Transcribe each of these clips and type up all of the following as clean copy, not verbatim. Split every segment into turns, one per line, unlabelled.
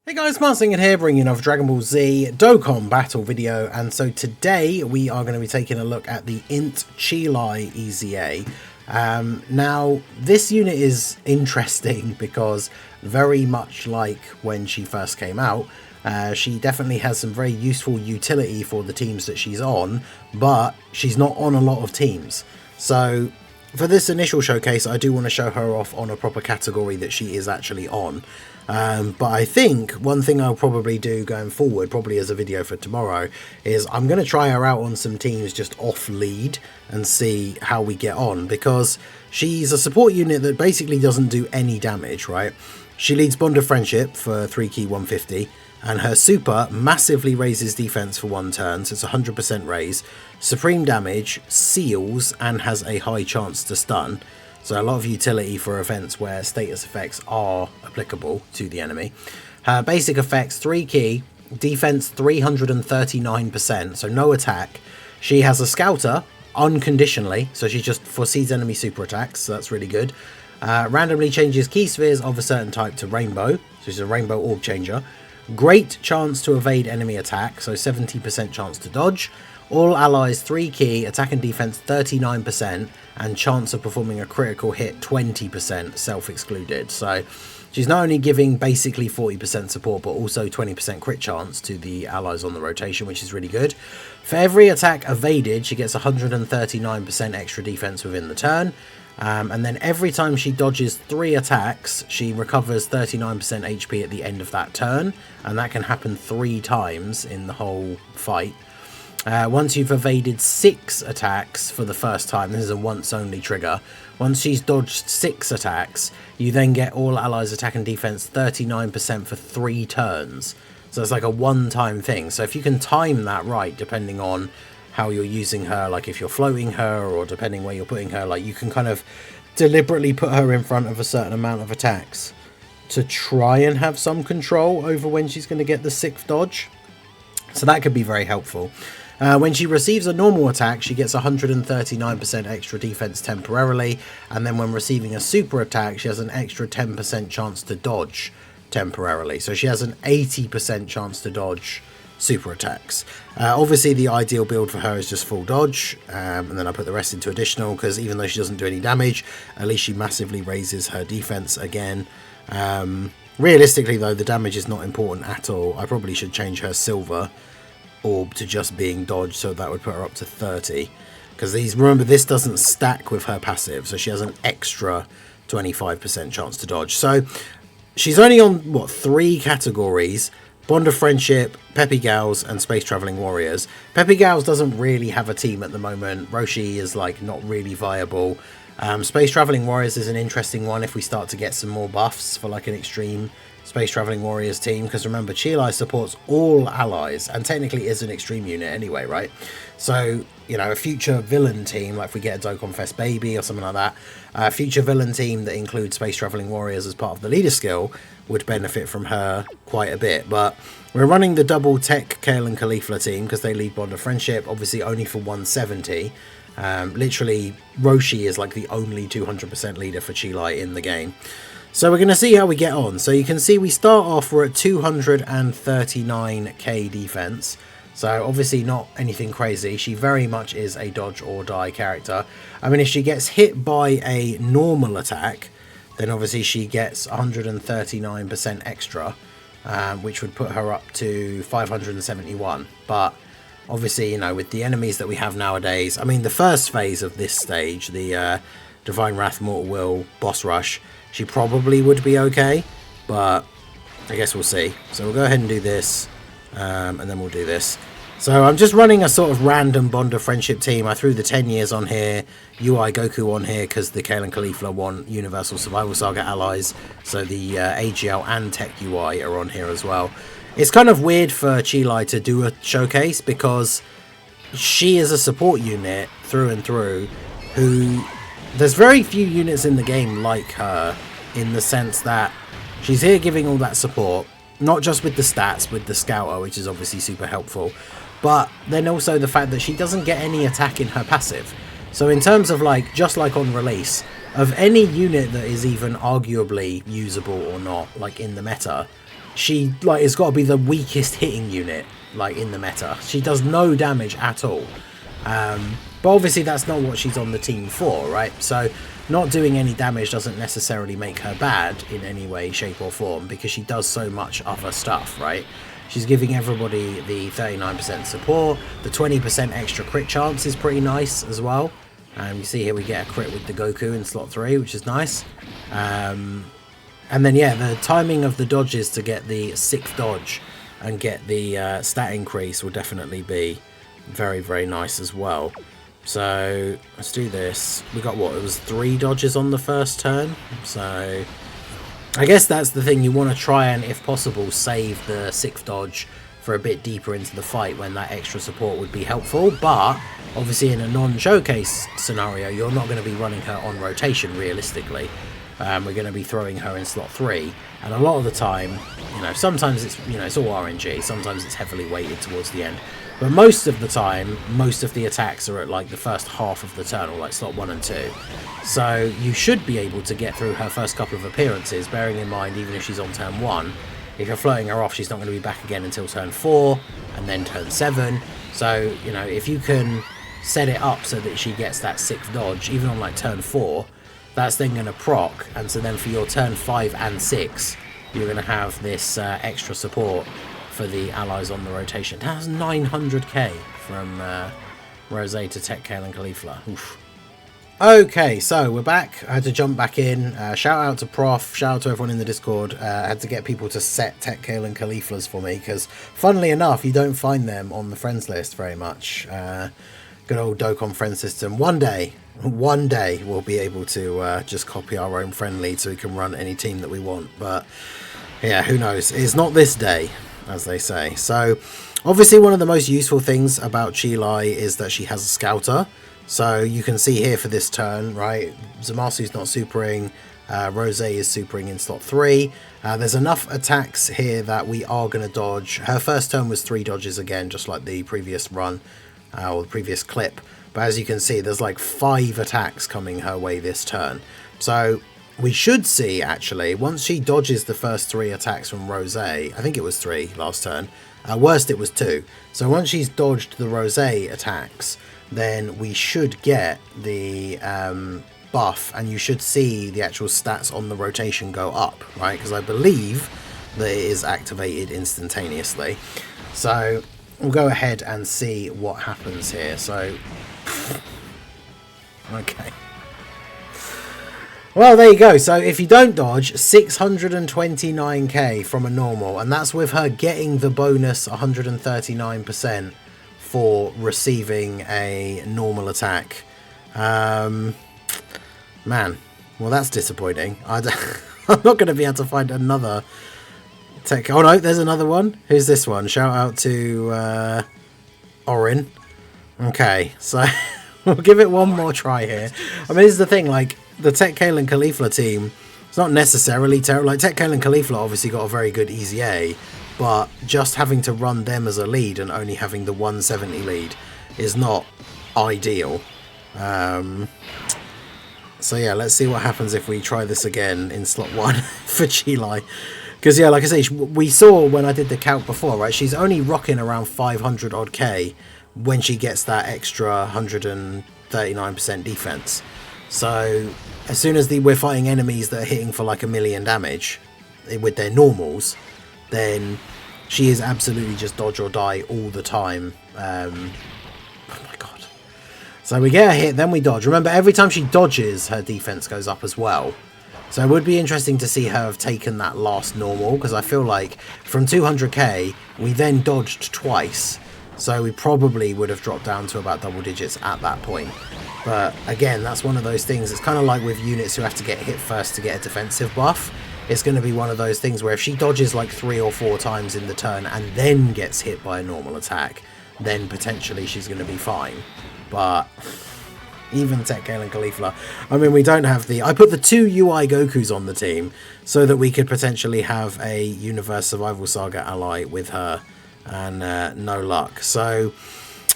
Hey guys, Marsinger here, bringing you another Dragon Ball Z Dokkan Battle video, and so today we are going to be taking a look at the INT Cheelai EZA. Now, this unit is interesting because very much like when she first came out, she definitely has some very useful utility for the teams that she's on, but she's not on a lot of teams. So for this initial showcase, I do want to show her off on a proper category that she is actually on. But I think one thing I'll probably do going forward, probably as a video for tomorrow, is I'm going to try her out on some teams just off lead and see how we get on, because she's a support unit that basically doesn't do any damage, right? She leads Bond of Friendship for 3 key 150, and her super massively raises defense for 1 turn, so it's 100% raise, supreme damage, seals, and has a high chance to stun. So a lot of utility for events where status effects are applicable to the enemy. Her basic effects, 3 key, defense 339%, so no attack. She has a scouter unconditionally, so she just foresees enemy super attacks, so that's really good. Randomly changes key spheres of a certain type to rainbow, so she's a rainbow orb changer. Great chance to evade enemy attack, so 70% chance to dodge. All allies 3 key, attack and defense 39%, and chance of performing a critical hit 20%, self-excluded. So she's not only giving basically 40% support, but also 20% crit chance to the allies on the rotation, which is really good. For every attack evaded, she gets 139% extra defense within the turn. And then every time she dodges 3 attacks, she recovers 39% HP at the end of that turn, and that can happen 3 times in the whole fight. Once you've evaded 6 attacks for the first time, this is a once only trigger, once she's dodged 6 attacks, you then get all allies attack and defense 39% for 3 turns. So it's like a one-time thing. So if you can time that right, depending on how you're using her, like if you're floating her or depending where you're putting her, like you can kind of deliberately put her in front of a certain amount of attacks to try and have some control over when she's going to get the 6th dodge. So that could be very helpful. When she receives a normal attack, she gets 139% extra defense temporarily, and then when receiving a super attack, she has an extra 10% chance to dodge temporarily. So she has an 80% chance to dodge super attacks. Obviously the ideal build for her is just full dodge, and then I put the rest into additional, because even though she doesn't do any damage, at least she massively raises her defense again. Realistically though, the damage is not important at all. I probably should change her silver orb to just being dodged, so that would put her up to 30, because remember, this doesn't stack with her passive, so she has an extra 25% chance to dodge. So she's only on what, 3 categories: Bond of Friendship, Peppy Gals, and Space Traveling Warriors. Peppy Gals doesn't really have a team at the moment. Roshi is like not really viable. Space Traveling Warriors is an interesting one if we start to get some more buffs for like an extreme Space Traveling Warriors team, because remember, Cheelai supports all allies and technically is an extreme unit anyway, right? So, you know, a future villain team, like if we get a Dokkan Fest Baby or something like that, a future villain team that includes Space Traveling Warriors as part of the leader skill would benefit from her quite a bit. But we're running the double Tech, Kale and Caulifla team because they lead Bond of Friendship, obviously only for 170. Literally, Roshi is like the only 200% leader for Cheelai in the game. So we're going to see how we get on. So you can see we start off, we're at 239k defense. So obviously not anything crazy. She very much is a dodge or die character. I mean, if she gets hit by a normal attack, then obviously she gets 139% extra, which would put her up to 571. But obviously, you know, with the enemies that we have nowadays, I mean, the first phase of this stage, the Divine Wrath, Mortal Will, Boss Rush, she probably would be okay, but I guess we'll see. So we'll go ahead and do this, and then we'll do this. So I'm just running a sort of random Bond of Friendship team. I threw the 10 years on here, UI Goku on here, because the Kale and Caulifla want Universal Survival Saga allies, so the AGL and Tech UI are on here as well. It's kind of weird for Cheelai to do a showcase, because she is a support unit through and through, who... there's very few units in the game like her, in the sense that she's here giving all that support, not just with the stats, with the Scouter, which is obviously super helpful, but then also the fact that she doesn't get any attack in her passive. So in terms of like, just like on release, of any unit that is even arguably usable or not, like in the meta, she like has got to be the weakest hitting unit like in the meta. She does no damage at all. But obviously that's not what she's on the team for, right? So not doing any damage doesn't necessarily make her bad in any way, shape or form, because she does so much other stuff, right? She's giving everybody the 39% support. The 20% extra crit chance is pretty nice as well. You see here we get a crit with the Goku in slot 3, which is nice. And then, yeah, the timing of the dodges to get the 6th dodge and get the stat increase will definitely be very, very nice as well. So, let's do this. We got, what, it was 3 dodges on the first turn. So, I guess that's the thing. You want to try and, if possible, save the 6th dodge for a bit deeper into the fight when that extra support would be helpful. But, obviously, in a non-showcase scenario, you're not going to be running her on rotation, realistically. We're going to be throwing her in slot 3, and a lot of the time, you know, sometimes it's, you know, it's all RNG, sometimes it's heavily weighted towards the end, but most of the time, most of the attacks are at like the first half of the turn, or like slot 1 and 2, so you should be able to get through her first couple of appearances, bearing in mind, even if she's on turn 1, if you're floating her off, she's not going to be back again until turn 4, and then turn 7, so, you know, if you can set it up so that she gets that 6th dodge, even on like turn 4, that's then going to proc, and so then for your turn 5 and 6, you're going to have this extra support for the allies on the rotation. That's 900k from Rose to Tech Kale and Caulifla. Oof. Okay, so we're back. I had to jump back in. Shout out to Prof, shout out to everyone in the Discord. I had to get people to set Tech Kale and Cauliflas for me, because funnily enough, you don't find them on the friends list very much. Good old Dokkan friend system. One day we'll be able to just copy our own friend lead so we can run any team that we want. But yeah, who knows? It's not this day, as they say. So obviously one of the most useful things about Cheelai is that she has a scouter. So you can see here for this turn, right? Zamasu's not supering. Rose is supering in slot 3. There's enough attacks here that we are going to dodge. Her first turn was 3 dodges again, just like the previous run. Or the previous clip, but as you can see there's like 5 attacks coming her way this turn, so we should see actually once she dodges the first 3 attacks from Rose, I think it was 3 last turn, worst it was 2, so once she's dodged the Rose attacks, then we should get the buff, and you should see the actual stats on the rotation go up, right, because I believe that it is activated instantaneously. So we'll go ahead and see what happens here. So, okay. Well, there you go. So if you don't dodge, 629k from a normal, and that's with her getting the bonus 139% for receiving a normal attack. Man, well, that's disappointing. I'm not going to be able to find another tech. Oh no, there's another one. Who's this one? Shout out to Orin. Okay, so we'll give it one more try here. I mean, this is the thing, like, the Tech Kale and Caulifla team, it's not necessarily terrible. Like, Tech Kale and Caulifla obviously got a very good EZA, but just having to run them as a lead and only having the 170 lead is not ideal. So yeah, let's see what happens if we try this again in slot 1 for Cheelai. Because, yeah, like I say, we saw when I did the count before, right, she's only rocking around 500 odd K when she gets that extra 139% defense. So as soon as we're fighting enemies that are hitting for like 1,000,000 damage with their normals, then she is absolutely just dodge or die all the time. Oh my god. So we get a hit, then we dodge. Remember, every time she dodges, her defense goes up as well. So it would be interesting to see her have taken that last normal, because I feel like from 200k, we then dodged twice. So we probably would have dropped down to about double digits at that point. But again, that's one of those things. It's kind of like with units who have to get hit first to get a defensive buff. It's going to be one of those things where if she dodges like 3 or 4 times in the turn and then gets hit by a normal attack, then potentially she's going to be fine. But even Tech Kale and Caulifla, I mean, we don't have the... I put the 2 UI Gokus on the team so that we could potentially have a Universe Survival Saga ally with her, and no luck. So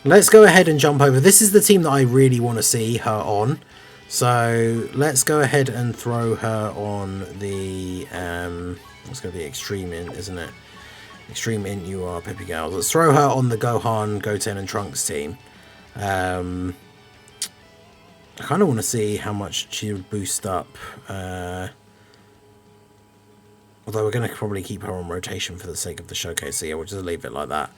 let's go ahead and jump over. This is the team that I really want to see her on. So let's go ahead and throw her on the It's going to be Extreme Int, isn't it? Extreme Int, you are Pippi Gals. Let's throw her on the Gohan, Goten, and Trunks team. I kind of want to see how much she would boost up. Although we're going to probably keep her on rotation for the sake of the showcase, so yeah, we'll just leave it like that.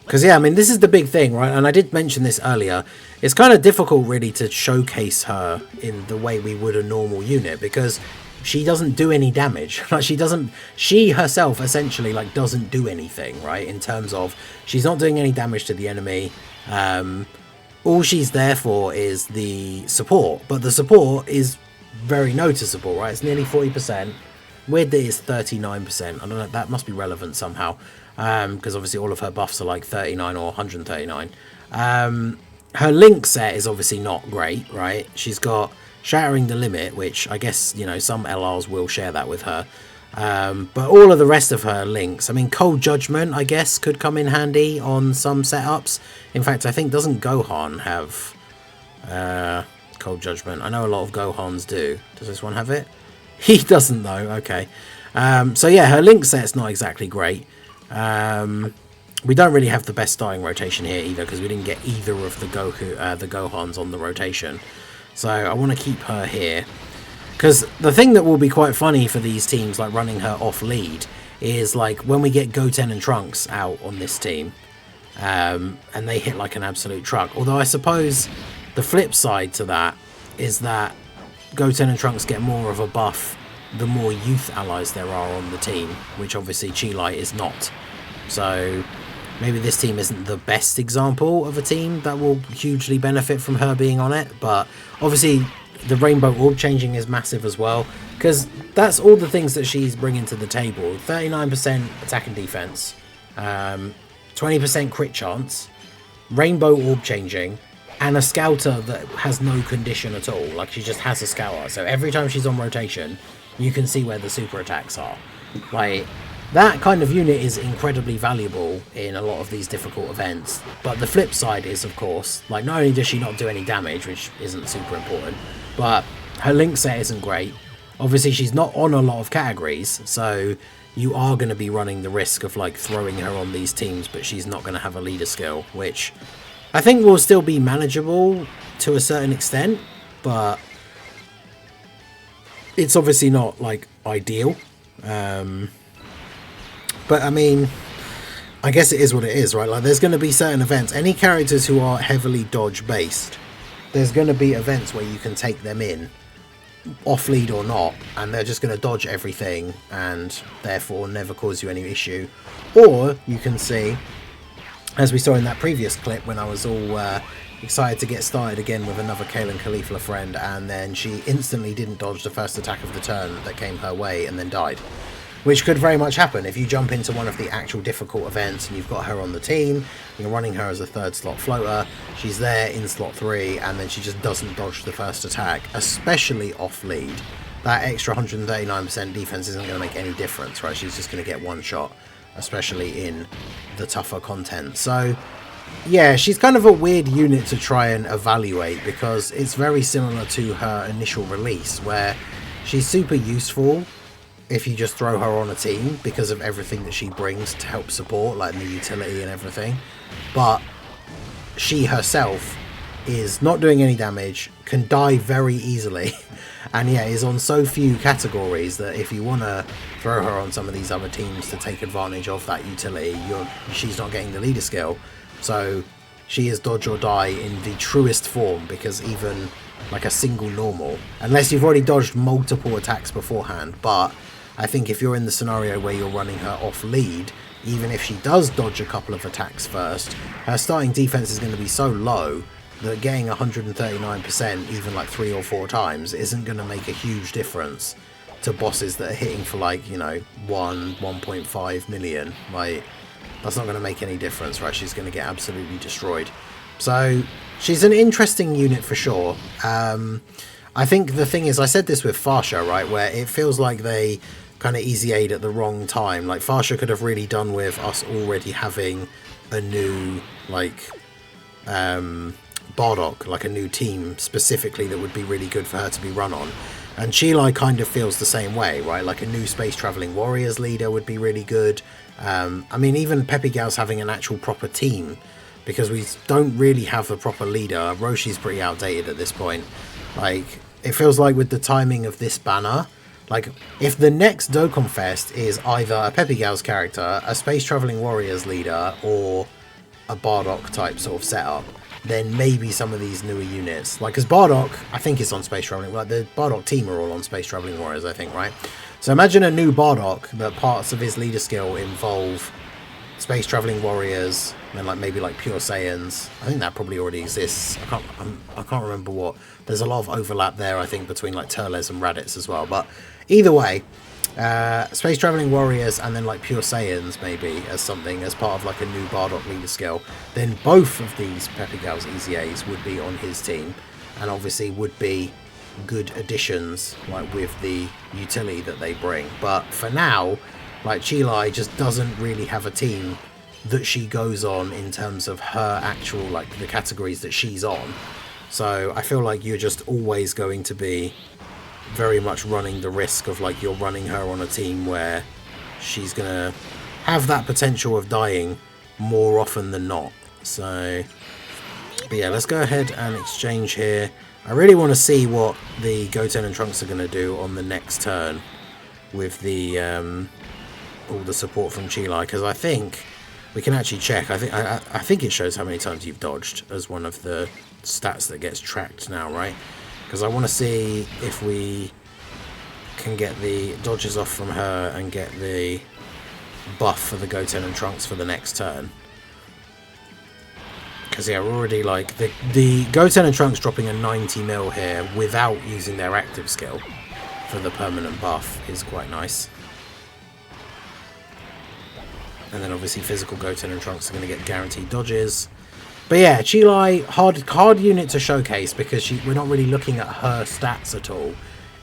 Because, yeah, I mean, this is the big thing, right? And I did mention this earlier. It's kind of difficult, really, to showcase her in the way we would a normal unit, because she doesn't do any damage. Like, she herself, essentially, like, doesn't do anything, right? In terms of, she's not doing any damage to the enemy. All she's there for is the support. But the support is very noticeable, right? It's nearly 40%. Weird that it's 39%. I don't know, that must be relevant somehow. Because obviously all of her buffs are like 39 or 139. Her link set is obviously not great, right? She's got Shattering the Limit, which I guess, you know, some LRs will share that with her. But all of the rest of her links, I mean, Cold Judgment, I guess, could come in handy on some setups. In fact, I think, doesn't Gohan have Cold Judgment? I know a lot of Gohans do. Does this one have it? He doesn't, though. Okay. So yeah, her link set's not exactly great. We don't really have the best starting rotation here either, because we didn't get either of the Gohans on the rotation. So I want to keep her here, because the thing that will be quite funny for these teams, like running her off lead, is like when we get Goten and Trunks out on this team, and they hit like an absolute truck. Although I suppose the flip side to that is that Goten and Trunks get more of a buff the more youth allies there are on the team, which obviously Cheelai is not. So maybe this team isn't the best example of a team that will hugely benefit from her being on it, but obviously the Rainbow Orb changing is massive as well, because that's all the things that she's bringing to the table. 39% attack and defense, 20% crit chance, Rainbow Orb changing, and a Scouter that has no condition at all. Like, she just has a Scouter, so every time she's on rotation, you can see where the super attacks are. Like, that kind of unit is incredibly valuable in a lot of these difficult events. But the flip side is, of course, like, not only does she not do any damage, which isn't super important, but her link set isn't great. Obviously, she's not on a lot of categories, so you are going to be running the risk of, like, throwing her on these teams, but she's not going to have a leader skill, which I think will still be manageable to a certain extent, but it's obviously not, like, ideal. But, I mean, I guess it is what it is, right? Like, there's going to be certain events. Any characters who are heavily dodge-based, there's going to be events where you can take them in, off-lead or not, and they're just going to dodge everything and therefore never cause you any issue. Or you can see, as we saw in that previous clip when I was all excited to get started again with another Kale and Caulifla friend, and then she instantly didn't dodge the first attack of the turn that came her way and then died. Which could very much happen if you jump into one of the actual difficult events and you've got her on the team, you're running her as a third slot floater, she's there in slot 3, and then she just doesn't dodge the first attack, especially off lead. That extra 139% defense isn't going to make any difference, right? She's just going to get one shot, especially in the tougher content. So yeah, she's kind of a weird unit to try and evaluate, because it's very similar to her initial release, where she's super useful if you just throw her on a team because of everything that she brings to help support, like the utility and everything. But she herself is not doing any damage, can die very easily, and yeah, is on so few categories that if you want to throw her on some of these other teams to take advantage of that utility, she's not getting the leader skill. So she is dodge or die in the truest form, because even like a single normal, unless you've already dodged multiple attacks beforehand, but I think if you're in the scenario where you're running her off lead, even if she does dodge a couple of attacks first, her starting defense is going to be so low that getting 139% even like 3 or 4 times isn't going to make a huge difference to bosses that are hitting for, like, you know, 1.5 million. Like, that's not going to make any difference, right? She's going to get absolutely destroyed. So she's an interesting unit for sure. I think the thing is, I said this with Farsha, right, where it feels like they kind of EZA'd at the wrong time. Like, Farsha could have really done with us already having a new, like, Bardock, like a new team specifically that would be really good for her to be run on. And Cheelai kind of feels the same way, right? Like a new Space Traveling Warriors leader would be really good. I mean, even Peppy Gal's having an actual proper team, because we don't really have a proper leader. Roshi's pretty outdated at this point. Like, it feels like with the timing of this banner, like, if the next Dokkan Fest is either a Peppy Gal's character, a Space Traveling Warriors leader, or a Bardock type sort of setup, then maybe some of these newer units, like, because Bardock, I think it's on Space Traveling, like the Bardock team are all on Space Traveling Warriors, I think, right? So imagine a new Bardock that parts of his leader skill involve Space Traveling Warriors, and like maybe like Pure Saiyans. I think that probably already exists. I can't remember what. There's a lot of overlap there, I think, between like Turles and Raditz as well. But either way, Space Traveling Warriors and then like Pure Saiyans maybe as something, as part of like a new Bardock leader skill. Then both of these Peppy Gal's EZAs would be on his team, and obviously would be good additions like with the utility that they bring. But for now, like, Cheelai just doesn't really have a team that she goes on in terms of her actual, like, the categories that she's on. So I feel like you're just always going to be very much running the risk of, like, you're running her on a team where she's going to have that potential of dying more often than not. So, but yeah, let's go ahead and exchange here. I really want to see what the Goten and Trunks are going to do on the next turn with the all the support from Cheelai, because I think we can actually check. I think it shows how many times you've dodged as one of the stats that gets tracked now, right? Because I want to see if we can get the dodges off from her and get the buff for the Goten and Trunks for the next turn. Because yeah, we're already like the Goten and Trunks dropping a 90 mil here without using their active skill for the permanent buff is quite nice. And then obviously physical Goten and Trunks are going to get guaranteed dodges. But yeah, Cheelai, hard unit to showcase, because we're not really looking at her stats at all.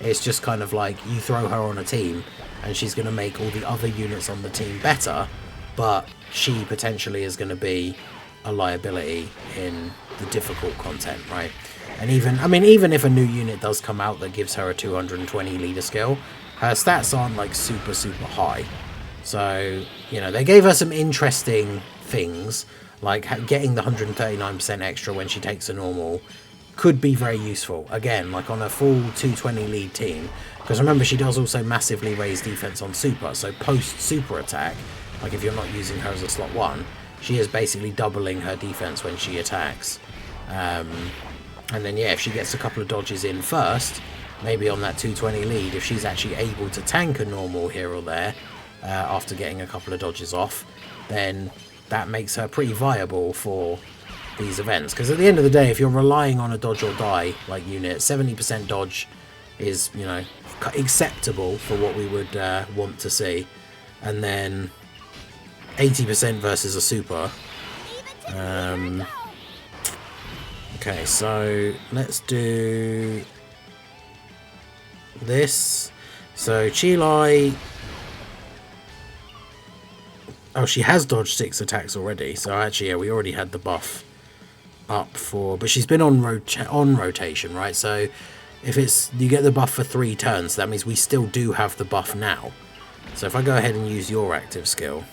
It's just kind of like you throw her on a team and she's going to make all the other units on the team better, but she potentially is going to be a liability in the difficult content, right? And even if a new unit does come out that gives her a 220 leader skill, her stats aren't like super high. So, you know, they gave her some interesting things, like getting the 139% extra when she takes a normal could be very useful. Again, like on a full 220 lead team, because remember, she does also massively raise defense on super, so post super attack, like if you're not using her as a slot 1, she is basically doubling her defense when she attacks. And then yeah, if she gets a couple of dodges in first, maybe on that 220 lead, if she's actually able to tank a normal here or there, after getting a couple of dodges off, then that makes her pretty viable for these events. Because at the end of the day, if you're relying on a dodge or die like unit, 70% dodge is, you know, acceptable for what we would want to see. And then 80% versus a super. Okay, so let's do this. So Cheelai, oh, she has dodged 6 attacks already. So actually, yeah, we already had the buff up for, but she's been on rotation, right? So if it's, you get the buff for 3 turns, that means we still do have the buff now. So if I go ahead and use your active skill,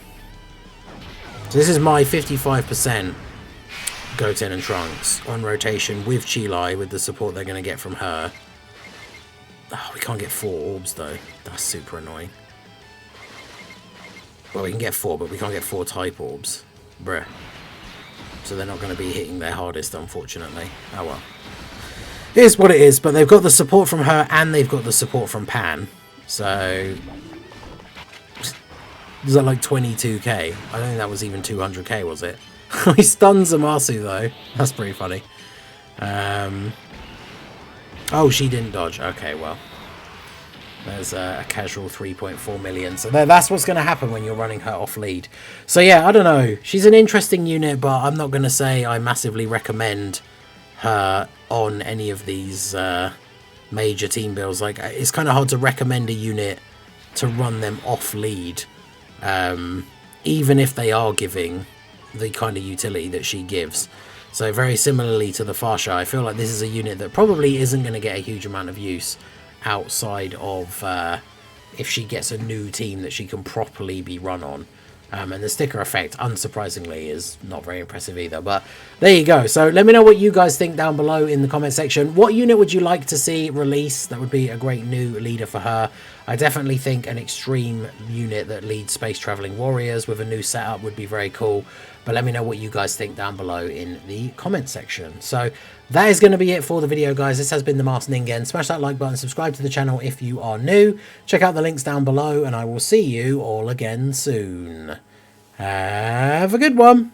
so this is my 55% Goten and Trunks on rotation with Cheelai, with the support they're going to get from her. Oh, we can't get 4 orbs though. That's super annoying. Well, we can get 4, but we can't get 4 type orbs. Bruh. So they're not going to be hitting their hardest, unfortunately. Oh well. It is what it is, but they've got the support from her and they've got the support from Pan. So is that like 22k? I don't think that was even 200k, was it? He stuns Zamasu though. That's pretty funny. Oh, she didn't dodge. Okay, well. There's a casual 3.4 million. So that's what's going to happen when you're running her off lead. So yeah, I don't know. She's an interesting unit, but I'm not going to say I massively recommend her on any of these major team builds. Like, it's kind of hard to recommend a unit to run them off lead, even if they are giving the kind of utility that she gives. So very similarly to the Farsha, I feel like this is a unit that probably isn't going to get a huge amount of use outside of if she gets a new team that she can properly be run on. And the sticker effect, unsurprisingly, is not very impressive either. But there you go. So let me know what you guys think down below in the comment section. What unit would you like to see released? That would be a great new leader for her. I definitely think an extreme unit that leads space traveling warriors with a new setup would be very cool. But let me know what you guys think down below in the comment section. So that is going to be it for the video, guys. This has been the Masked Ningen. Smash that like button, subscribe to the channel if you are new. Check out the links down below, and I will see you all again soon. Have a good one.